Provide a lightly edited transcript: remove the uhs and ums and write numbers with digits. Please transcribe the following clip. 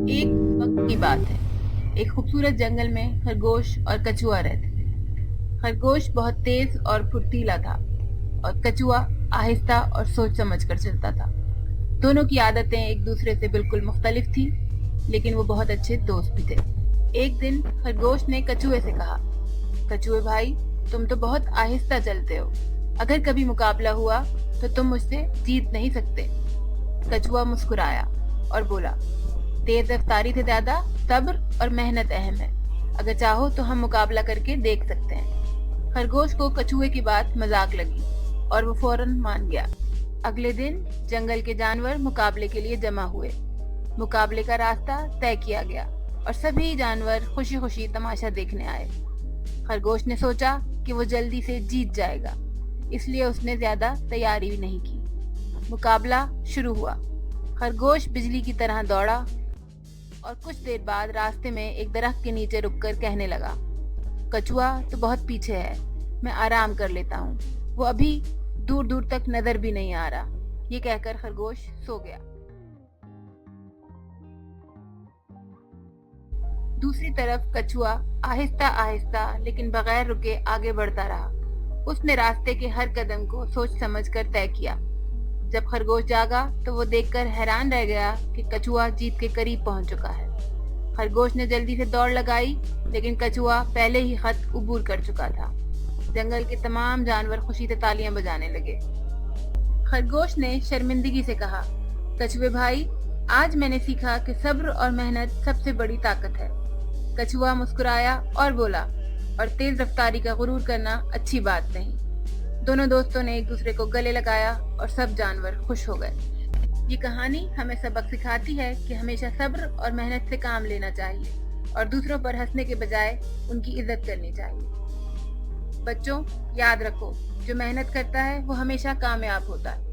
ایک وقت کی بات ہے۔ ایک خوبصورت جنگل میں خرگوش اور کچھوا رہتے تھے۔ خرگوش بہت تیز اور پھرتیلا تھا اور کچھوا آہستہ اور سوچ سمجھ کر چلتا تھا۔ دونوں کی عادتیں ایک دوسرے سے بالکل مختلف تھیں، لیکن وہ بہت اچھے دوست بھی تھے۔ ایک دن خرگوش نے کچھوے سے کہا، کچھوے بھائی، تم تو بہت آہستہ چلتے ہو، اگر کبھی مقابلہ ہوا تو تم مجھ سے جیت نہیں سکتے۔ کچھوا مسکرایا اور بولا، تیز رفتاری سے زیادہ صبر اور محنت اہم ہے، اگر چاہو تو ہم مقابلہ کر کے دیکھ سکتے ہیں۔ خرگوش کو کچھوے کی بات مذاق لگی اور وہ فوراً مان گیا۔ اگلے دن جنگل کے جانور مقابلے کے لیے جمع ہوئے۔ مقابلے کا راستہ طے کیا گیا اور سبھی جانور خوشی خوشی تماشا دیکھنے آئے۔ خرگوش نے سوچا کہ وہ جلدی سے جیت جائے گا، اس لیے اس نے زیادہ تیاری بھی نہیں کی۔ مقابلہ شروع ہوا۔ خرگوش بجلی کی طرح دوڑا اور کچھ دیر بعد راستے میں ایک درخت کے نیچے رک کر کہنے لگا، کچھوا تو بہت پیچھے ہے، میں آرام کر لیتا ہوں، وہ ابھی دور دور تک نظر بھی نہیں آ رہا۔ یہ کہہ کر خرگوش سو گیا۔ دوسری طرف کچھوا آہستہ آہستہ لیکن بغیر رکے آگے بڑھتا رہا۔ اس نے راستے کے ہر قدم کو سوچ سمجھ کر طے کیا۔ جب خرگوش جاگا تو وہ دیکھ کر حیران رہ گیا کہ کچھوا جیت کے قریب پہنچ چکا ہے۔ خرگوش نے جلدی سے دوڑ لگائی، لیکن کچھوا پہلے ہی خط عبور کر چکا تھا۔ جنگل کے تمام جانور خوشی سے تالیاں بجانے لگے۔ خرگوش نے شرمندگی سے کہا، کچھوے بھائی، آج میں نے سیکھا کہ صبر اور محنت سب سے بڑی طاقت ہے۔ کچھوا مسکرایا اور بولا، اور تیز رفتاری کا غرور کرنا اچھی بات نہیں۔ دونوں دوستوں نے ایک دوسرے کو گلے لگایا اور سب جانور خوش ہو گئے۔ یہ کہانی ہمیں سبق سکھاتی ہے کہ ہمیشہ صبر اور محنت سے کام لینا چاہیے اور دوسروں پر ہنسنے کے بجائے ان کی عزت کرنی چاہیے۔ بچوں، یاد رکھو، جو محنت کرتا ہے وہ ہمیشہ کامیاب ہوتا ہے۔